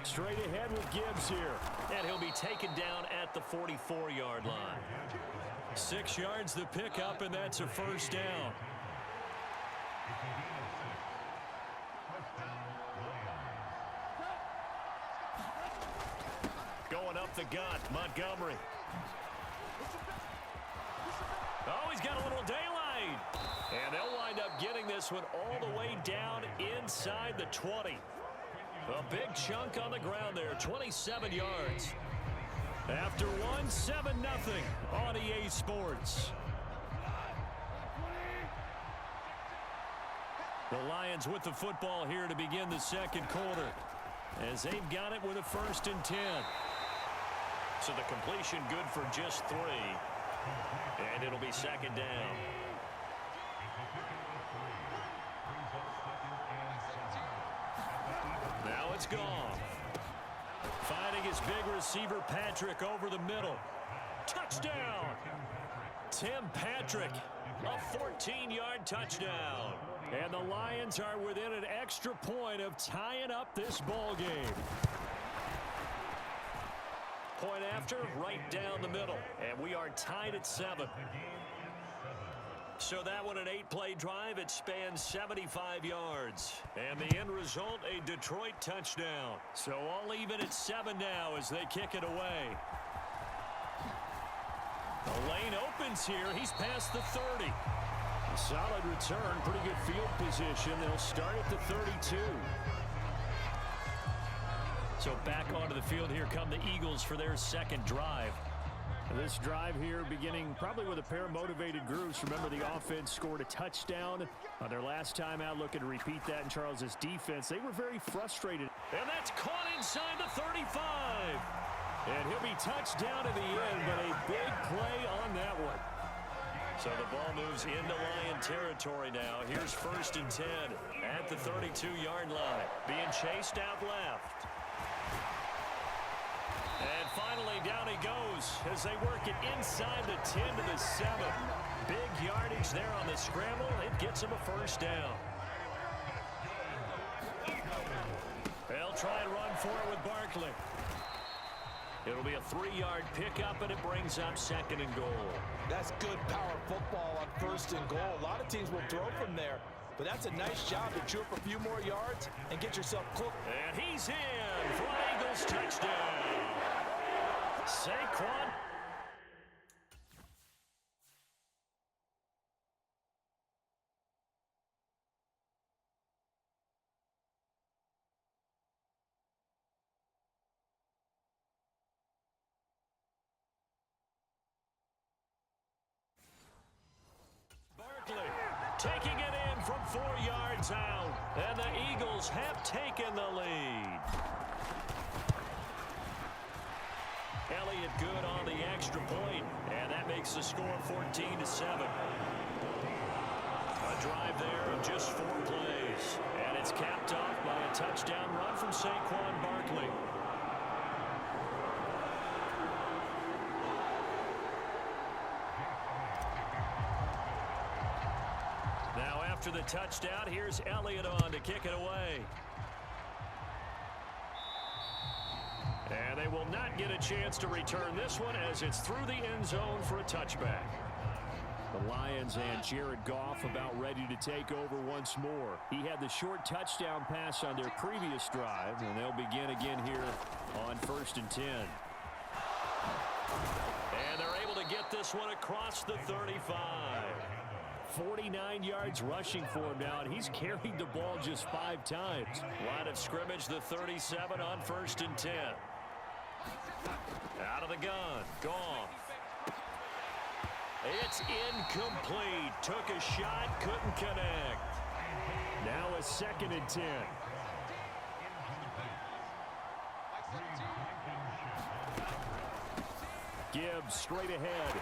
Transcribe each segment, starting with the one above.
Straight ahead with Gibbs here. And he'll be taken down at the 44-yard line. 6 yards the pickup, and that's a first down. Going up the gut, Montgomery. Oh, he's got a little daylight. And they'll wind up getting this one all the way down inside the 20. A big chunk on the ground there, 27 yards. After one, 7-0 on EA Sports. The Lions with the football here to begin the second quarter, as they've got it with a 1st and 10. So the completion good for just 3. And it'll be 2nd down. Now it's gone. Finding his big receiver, Patrick, over the middle. Touchdown! Tim Patrick, a 14-yard touchdown. And the Lions are within an extra point of tying up this ball game. Point after, right down the middle. And we are tied at 7. So that one, an 8-play drive. It spans 75 yards. And the end result, a Detroit touchdown. So all even at 7 now as they kick it away. The lane opens here. He's past the 30. A solid return, pretty good field position. They'll start at the 32. So back onto the field here come the Eagles for their second drive. This drive here beginning probably with a pair of motivated groups. Remember, the offense scored a touchdown on their last time out. Looking to repeat that in Charles's defense. They were very frustrated. And that's caught inside the 35. And he'll be touched down at the end, but a big play on that one. So the ball moves into Lion territory now. Here's 1st and 10 at the 32-yard line. Being chased out left. And finally, down he goes as they work it inside the 10 to the 7. Big yardage there on the scramble. It gets him a 1st down. They'll try and run for it with Barkley. It'll be a 3-yard pickup, and it brings up 2nd and goal. That's good power football on 1st and goal. A lot of teams will throw from there, but that's a nice job to chew up a few more yards and get yourself cooked. And he's in for an Eagles touchdown. Saquon. Barkley taking it in from 4 yards out. And the Eagles have taken the lead. Elliott good on the extra point, and that makes the score 14 to 7. A drive there of just 4 plays, and it's capped off by a touchdown run from Saquon Barkley. Now after the touchdown, here's Elliott on to kick it away. And they will not get a chance to return this one as it's through the end zone for a touchback. The Lions and Jared Goff about ready to take over once more. He had the short touchdown pass on their previous drive, and they'll begin again here on 1st and 10. And they're able to get this one across the 35. 49 yards rushing for him now, and he's carried the ball just 5 times. Line of scrimmage, the 37 on 1st and 10. Out of the gun, Goff. It's incomplete. Took a shot, couldn't connect. Now a 2nd and 10. Gibbs straight ahead.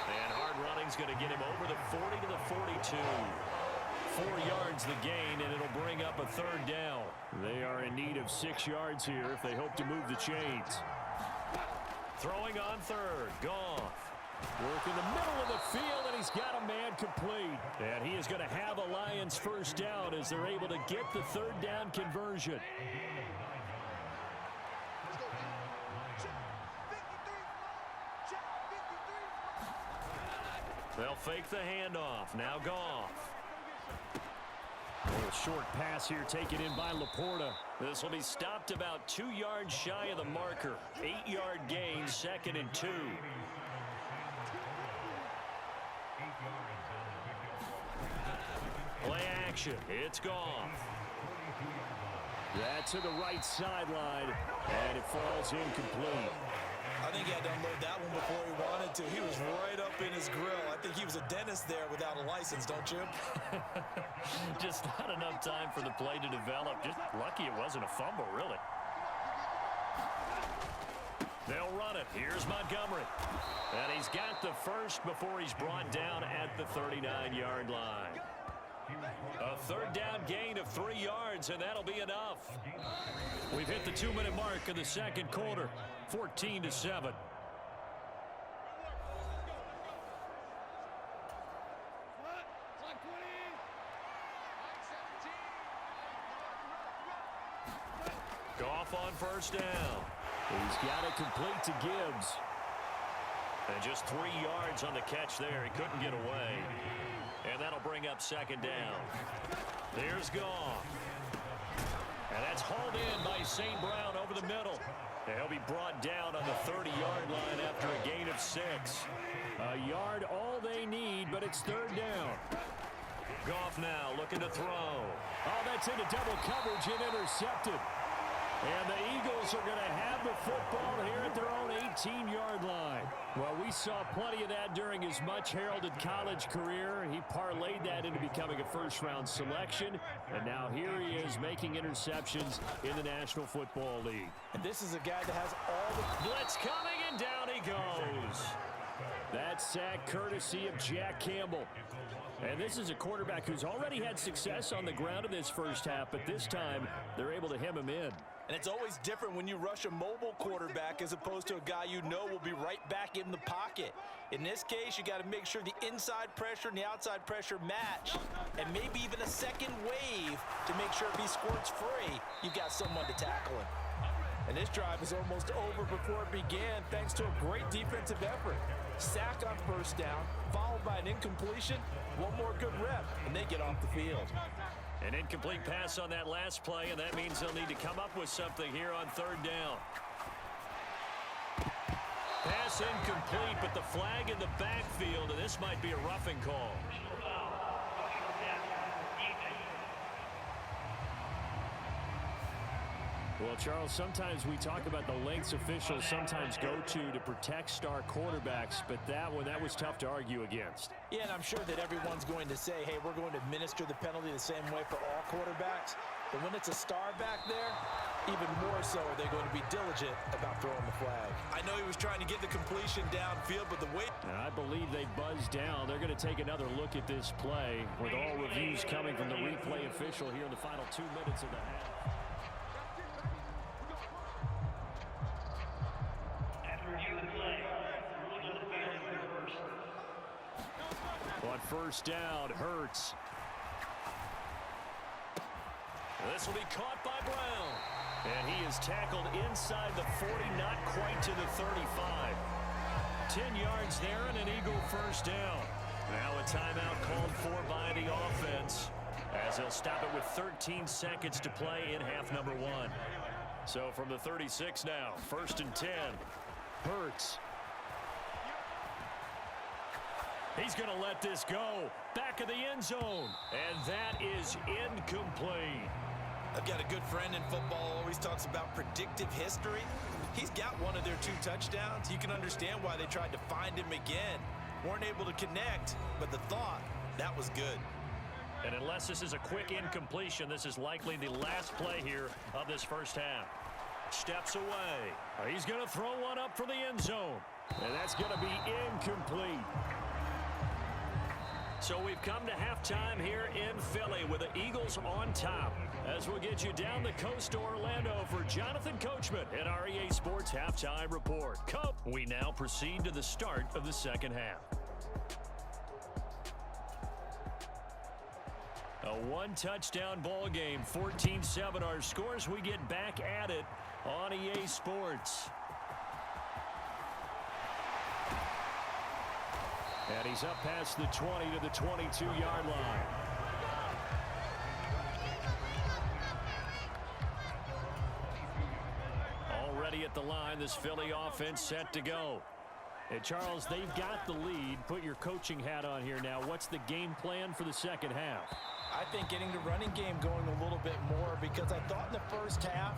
And hard running's going to get him over the 40 to the 42. 4 yards the gain, and it'll bring up a 3rd down. They are in need of 6 yards here if they hope to move the chains. Throwing on 3rd, Goff. Work in the middle of the field, and he's got a man complete. And he is going to have a Lions 1st down as they're able to get the 3rd down conversion. They'll fake the handoff. Now Goff. A little short pass here taken in by Laporta. This will be stopped about 2 yards shy of the marker. 8-yard gain, 2nd and 2. Play action. It's Goff. That's to the right sideline, and it falls incomplete. I think he had to unload that one before he wanted to. He was right up in his grill. I think he was a dentist there without a license, don't you? Just not enough time for the play to develop. Just lucky it wasn't a fumble, really. They'll run it. Here's Montgomery. And he's got the first before he's brought down at the 39-yard line. A 3rd down gain of 3 yards, and that'll be enough. We've hit the 2-minute mark of the 2nd quarter, 14-7. Goff on 1st down. He's got it complete to Gibbs. And just 3 yards on the catch there. He couldn't get away. And that'll bring up 2nd down. Here's Goff. And that's hauled in by St. Brown over the middle. And he'll be brought down on the 30-yard line after a gain of 6. A yard all they need, but it's 3rd down. Goff now looking to throw. Oh, that's into double coverage and intercepted. And the Eagles are going to have the football here at their own 18-yard line. Well, we saw plenty of that during his much-heralded college career. He parlayed that into becoming a first-round selection. And now here he is making interceptions in the National Football League. And this is a guy that has all the blitz coming, and down he goes. That sack courtesy of Jack Campbell. And this is a quarterback who's already had success on the ground in this first half, but this time they're able to hem him in. And it's always different when you rush a mobile quarterback as opposed to a guy you know will be right back in the pocket. In this case, you got to make sure the inside pressure and the outside pressure match, and maybe even a second wave to make sure if he squirts free, you've got someone to tackle him. And this drive is almost over before it began thanks to a great defensive effort. Sack on 1st down, followed by an incompletion, one more good rep, and they get off the field. An incomplete pass on that last play, and that means they'll need to come up with something here on 3rd down. Pass incomplete, but the flag in the backfield, and this might be a roughing call. Well, Charles, sometimes we talk about the lengths officials sometimes go to protect star quarterbacks, but that was tough to argue against. Yeah, and I'm sure that everyone's going to say, hey, we're going to administer the penalty the same way for all quarterbacks. But when it's a star back there, even more so are they going to be diligent about throwing the flag. I know he was trying to get the completion downfield, but the way... And I believe they buzzed down. They're going to take another look at this play with all reviews coming from the replay official here in the final 2 minutes of the half. On 1st down, Hurts. This will be caught by Brown. And he is tackled inside the 40, not quite to the 35. 10 yards there and an Eagle 1st down. Now a timeout called for by the offense, as they'll stop it with 13 seconds to play in half number 1. So from the 36 now, 1st and 10. Hurts. He's going to let this go. Back of the end zone. And that is incomplete. I've got a good friend in football, always talks about predictive history. He's got one of their 2 touchdowns. You can understand why they tried to find him again. Weren't able to connect, but the thought, that was good. And unless this is a quick incompletion, this is likely the last play here of this first half. Steps away. He's going to throw one up for the end zone. And that's going to be incomplete. So we've come to halftime here in Philly with the Eagles on top. As we'll get you down the coast to Orlando for Jonathan Coachman at our EA Sports Halftime Report. We now proceed to the start of the second half. A 1-touchdown ball game, 14-7 our scores. We get back at it on EA Sports. And he's up past the 20 to the 22-yard line. Already at the line, this Philly offense set to go. And Charles, they've got the lead. Put your coaching hat on here now. What's the game plan for the second half? I think getting the running game going a little bit more, because I thought in the first half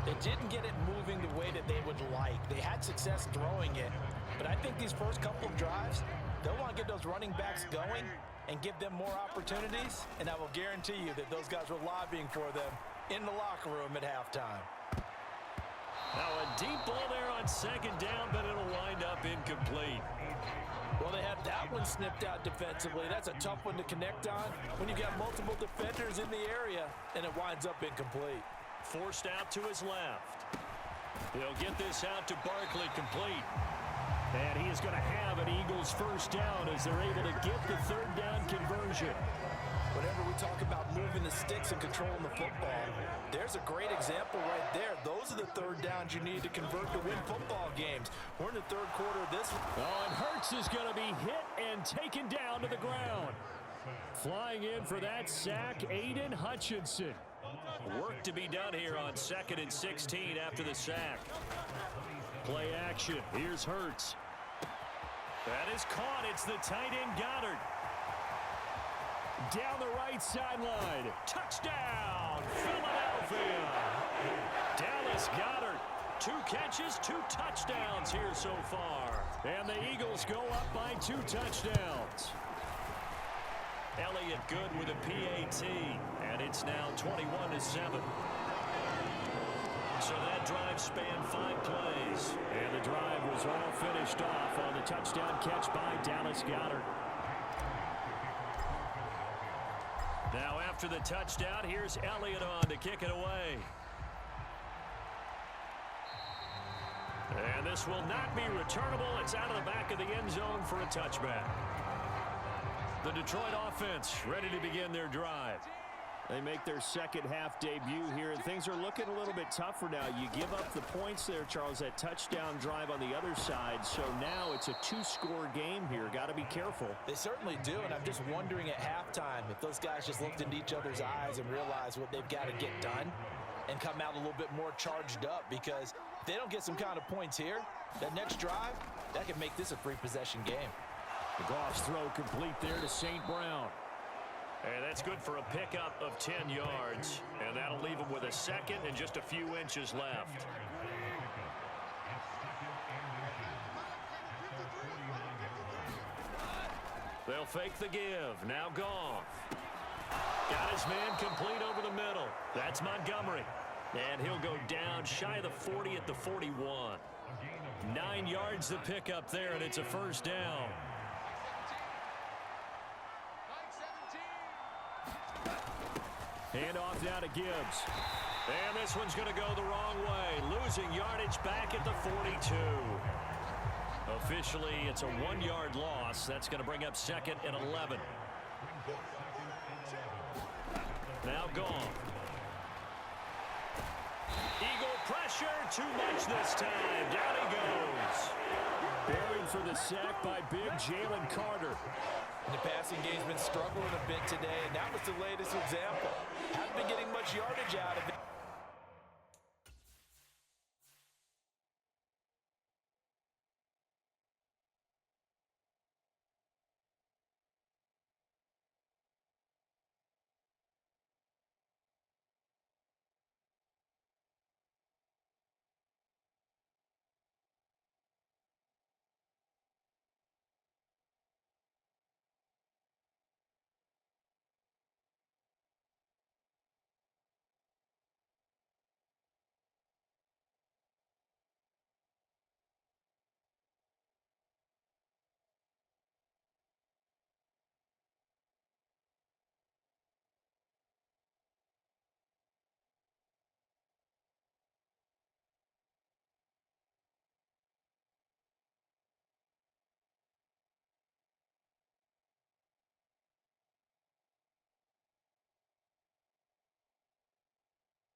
they didn't get it moving the way that they would like. They had success throwing it, but I think these first couple of drives, they'll want to get those running backs going and give them more opportunities, and I will guarantee you that those guys were lobbying for them in the locker room at halftime. Now a deep ball there on second down, but it'll wind up incomplete. Well, they had that one snipped out defensively. That's a tough one to connect on when you've got multiple defenders in the area, and it winds up incomplete. Forced out to his left. They'll get this out to Barkley, complete. And he is going to have an Eagles first down as they're able to get the third down conversion. Whenever we talk about moving the sticks and controlling the football, there's a great example right there. Those are the third downs you need to convert to win football games. We're in the third quarter of this one. Oh, and Hurts is going to be hit and taken down to the ground. Flying in for that sack, Aiden Hutchinson. Work to be done here on 2nd and 16 after the sack. Play action. Here's Hurts. That is caught. It's the tight end Goddard. Down the right sideline. Touchdown, Philadelphia. Dallas Goedert. 2 catches, 2 touchdowns here so far. And the Eagles go up by 2 touchdowns. Elliott good with a PAT. And it's now 21-7. So that drive spanned 5 plays. And the drive was all finished off on the touchdown catch by Dallas Goedert. Now after the touchdown, here's Elliott on to kick it away. And this will not be returnable. It's out of the back of the end zone for a touchback. The Detroit offense ready to begin their drive. They make their second half debut here, and things are looking a little bit tougher now. You give up the points there, Charles, that touchdown drive on the other side. So now it's a 2-score game here. Got to be careful. They certainly do, and I'm just wondering at halftime if those guys just looked into each other's eyes and realized what they've got to get done and come out a little bit more charged up, because if they don't get some kind of points here, that next drive, that could make this a 3-possession game. The Goff's throw complete there to St. Brown. And that's good for a pickup of 10 yards. And that'll leave him with a second and just a few inches left. They'll fake the give. Now Goff. Got his man complete over the middle. That's Montgomery. And he'll go down shy of the 40 at the 41. 9 yards the pickup there, and it's a first down. Hand off now to Gibbs. And this one's going to go the wrong way. Losing yardage back at the 42. Officially, it's a 1-yard loss. That's going to bring up 2nd and 11. Now Goff. Eagle pressure. Too much this time. Down he goes. Buried for the sack by big Jalen Carter. And the passing game's been struggling a bit today, and that was the latest example. Haven't been getting much yardage out of it.